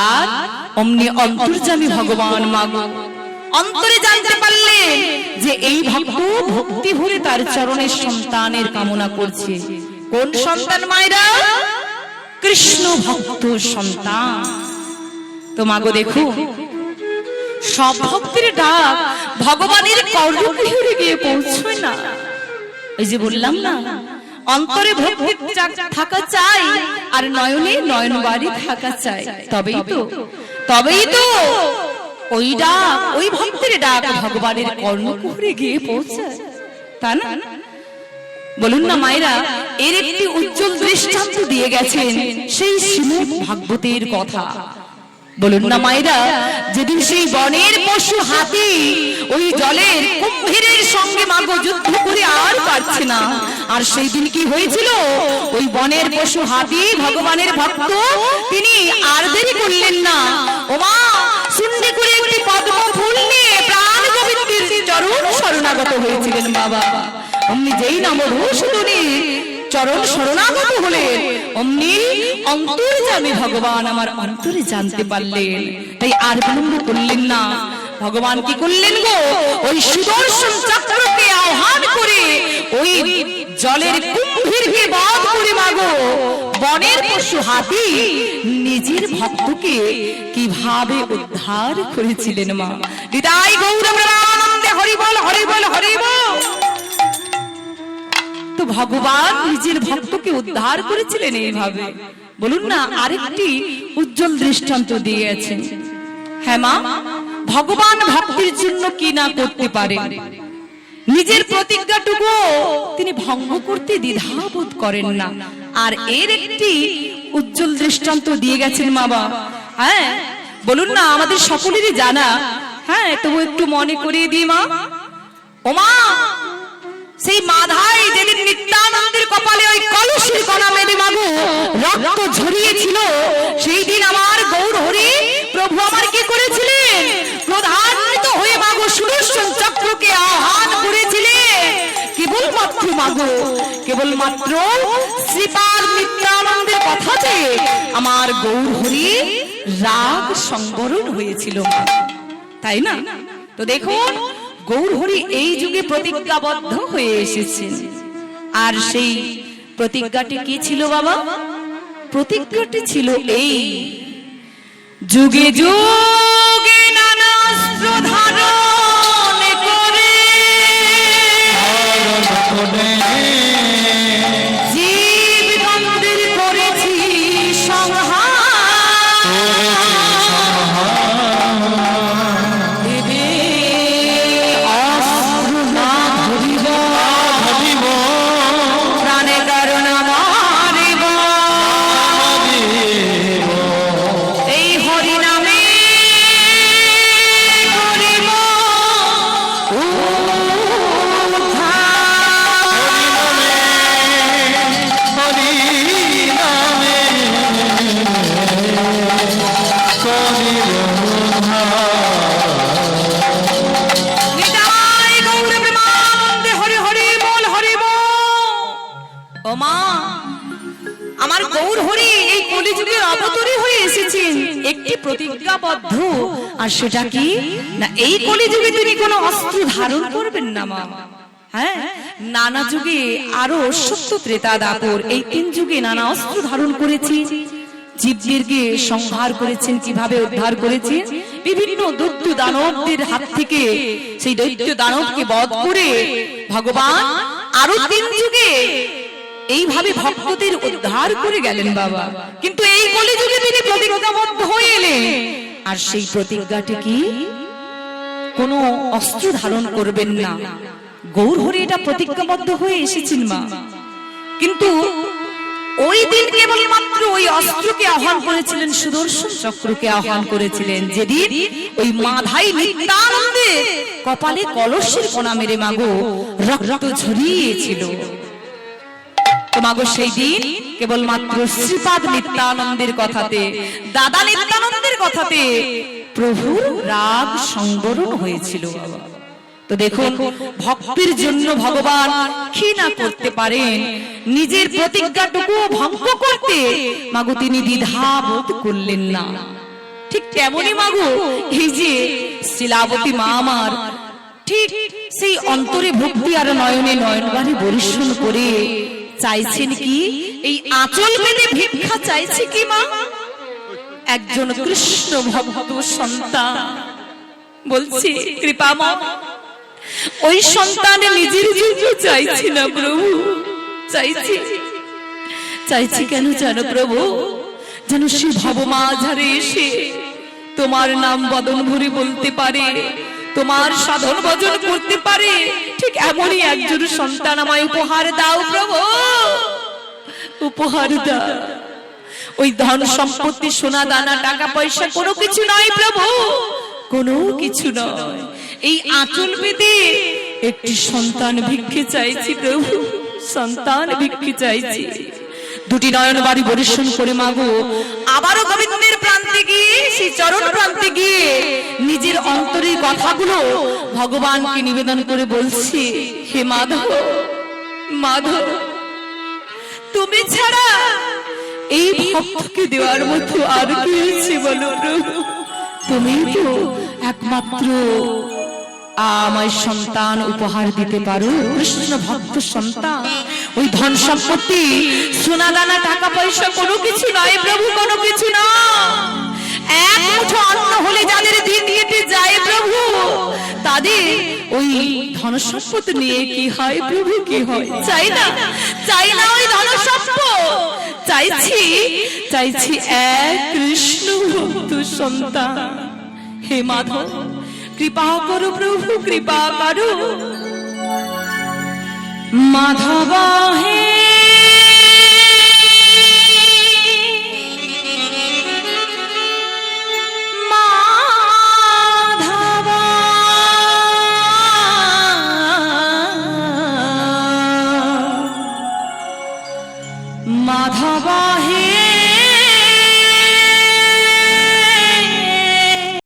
আর অমনি অন্তর্যামী ভগবান মাগো অন্তরে জানতে পারলেন যে এই ভক্ত ভক্তি ভরে তার চরণের সন্তানের কামনা করছে। কোন সন্তান মায়েরা? কৃষ্ণ ভক্ত সন্তান। তো মাগো দেখো, সব ভক্তের ডাক ভগবানের কর্ণগৃহে গিয়ে পৌঁছয় না। এই যে বললাম না, অন্তরে ভক্তি থাকা চাই আর নয়নে নয়ন বাড়ি থাকা চাই, তবেই তো ওই ডাক, ওই ভক্তের ডাক ভগবানের কর্ণকুহরে গিয়ে পৌঁছায়, তা না? বলুন না মায়েরা, এর একটি উজ্জ্বল দৃষ্টান্ত দিয়ে গেছেন সেই শ্রীমদ্ ভাগবতের কথা। বলুন না মায়েরা, যেদিন সেই বনের পশু হাতি ওই জলের কুম্ভীরের সঙ্গে মাগো যুদ্ধ করে আর পারছে না, আর সেই দিন কি হয়েছিল, ওই বনের পশু হাতি ভগবানের ভক্ত, তিনি আর দেরি করলেন না, ওমা সুন্দর করে একটি পদ্ম ফুল নিয়ে প্রাণ গোবিন্দের চরণ শরণাগত হয়েছিলেন বাবা। অমনি যেই নাম রূপসুন্দরী চরণ শরণাগত হলেন, অমনি অন্তর্যামী ভগবান আমার অন্তরে জানতে পারলেন। তাই আর বিলম্ব করলেন না। ভগবান কি করলেন গো, ওই সুদর্শন চক্রকে আহ্বান করে ওই জলের কুম্ভীরকে বধ করে মাগো বনের পশু হাতি নিজের ভক্তকে কিভাবে উদ্ধার করেছিলেন মা। হৃদয় গৌর প্রেমানন্দে হরি বল, হরি বল, হরি বল। তো ভগবান নিজের ভক্তকে উদ্ধার করেছিলেন এইভাবে। বলুন না, আরেকটি উজ্জ্বল দৃষ্টান্ত দিয়েছেন। হ্যাঁ মা, ভগবান ভক্তির জন্য কি না করতে পারে, নিজের প্রতিজ্ঞাটুকু তিনি ভঙ্গ করতে দ্বিধাবোধ করেন না। আর এর একটি উজ্জ্বল দৃষ্টান্ত দিয়ে গেছেন বাবা। হ্যাঁ বলুন না, আমাদের সকলেরই জানা। হ্যাঁ তবু একটু মনে করিয়ে দিই মা। ওমা সেই মাধাই যেদিন নিত্যানন্দের কপালে ওই কলসের কণা মেরে মাগো রক্ত ঝরিয়েছিল, সেই দিন আমার গৌর হরি প্রভু আমার কি করেছিলেন, প্রধানিত হয়ে মাগো সুদর্শন চক্রকে আহ্বান করেছিলেন। কেবলমাত্র মাগো, কেবলমাত্র শ্রীপাদ নিত্যানন্দের কথাতে আমার গৌর হরি রাগ সংবরণ হয়েছিল, তাই না? তো দেখুন গৌরহরি এই যুগে প্রতিজ্ঞাবদ্ধ হয়ে এসেছেন। আর সেই প্রতিজ্ঞাটি কি ছিল বাবা? প্রতিজ্ঞাটি ছিল এই, যুগে যুগে নানা অস্ত্র ধারণ করে জীবগণদের করেছি সংহার, এবে অস্ত্র না ধরিব প্রাণে কারণ মারিব, এই হরি নামে করিব নিতাই গৌর প্রেমানন্দে হরি হরি বল হরি বল। ও মা, আমার গৌর হরি এই কলিযুগের অবতারী হয়ে এসেছেন একটি প্রতিজ্ঞাবদ্ধ, আর সেটা কি না এই কলিযুগে তিনি কোনো অস্ত্র ধারণ করবেন না মা। হ্যাঁ, নানা যুগে আরো সত্য ত্রেতা দাপর এই তিন যুগে নানা অস্ত্র ধারণ করেছি, জীবদেরকে সংহার করেছেন, কিভাবে উদ্ধার করেছেন বিভিন্ন দৈত্য দানবদের হাত থেকে, সেই দৈত্য দানবকে বধ করে ভগবান আরো তিন যুগে এইভাবে ভক্তদের উদ্ধার করে গেলেন বাবা। কিন্তু এই কলিযুগে তিনি প্রতিজ্ঞাবদ্ধ হয়ে এলেন, আর সেই প্রতিজ্ঞাটি কি? কোনো অস্ত্র ধারণ করবেন না। গৌরহরি এটা প্রতিজ্ঞাবদ্ধ হয়ে এসেছেন মা। কিন্তু ওই দিন কেবলমাত্র ওই অস্ত্রকে আহ্বান করেছিলেন, সুদর্শন চক্রকে আহ্বান করেছিলেন, যেদিন ওই মাধাই নিত্যানন্দে কপালে কলসের কোনা মেরে মাগো রক্ত ঝরিয়েছিল। তোমাগো সেই দিন কেবলমাত্র শ্রীপাদ নিত্যানন্দের কথাতে, দাদা নিত্যানন্দের কথাতে প্রভুর রাগ সংবরণ হয়েছিল। তো দেখুন, ভক্তির জন্য ভগবান কি না করতে পারেন, নিজের প্রতিজ্ঞাটুকু ভঙ্গ করতে মাগো তিনি দ্বিধাবোধ করলেন না। ঠিক তেমনই মাগো এই যে শিলাবতী মা আমার ঠিক সেই অন্তরে ভক্তি আর নয়নে নয়নবারে বরিশন করে চাইছেন কি? এই আঁচল বেঁধে ভিক্ষা চাইছে কি মা? একজন কৃষ্ণ ভক্ত সন্তান বলছে, কৃপাময় ওই সন্তানে নিজের জন্য চাইছি না প্রভু, চাইছি কেন জানো প্রভু? যেন সে ভবমাঝারে এসে তোমার নাম বদন ভরে বলতে পারে, তোমার সাধন ভজন করতে পারে। ঠিক এমনই একজন সন্তান আমায় উপহার দাও প্রভু, উপহার দাও। ওই ধন সম্পত্তি সোনা দানা টাকা পয়সা কোনো কিছু নয় প্রভু, কোনো কিছু নয়। এই আঁচল বেঁধে একটি সন্তান ভিক্ষে চাইছি প্রভু, সন্তান ভিক্ষে চাইছি। দুটি নয়ন বাড়ি বরিশন করে মাগো আবারও গোবিন্দের প্রান্তে গিয়ে, সেই চরণ প্রান্তে গিয়ে নিজের অন্তরের কথাগুলো ভগবানকে নিবেদন করে বলছি, হে মাধব, মাধব তুমি ছাড়া এই ভক্তকে দেওয়ার মতো আর কি আছে বলো প্রভু? তুমি তো একমাত্র আমায় সন্তান উপহার দিতে পারো, কৃষ্ণ ভক্ত সন্তান। ওই ধন সম্পত্তি সোনা দানা টাকা পয়সা কোনো কিছু নয় প্রভু, কোনো কিছু না। এক মুঠো অন্ন হলে যাদের দিন কেটে যায় প্রভু, তাদের ওই ধন সম্পদ নিয়ে কি হয় প্রভু? কি হয়? চাই না ওই ধন সম্পদ, চাইছি এক কৃষ্ণ ভক্ত সন্তান। হে মাধব কৃপা করো প্রভু, কৃপা করো। মাধব হে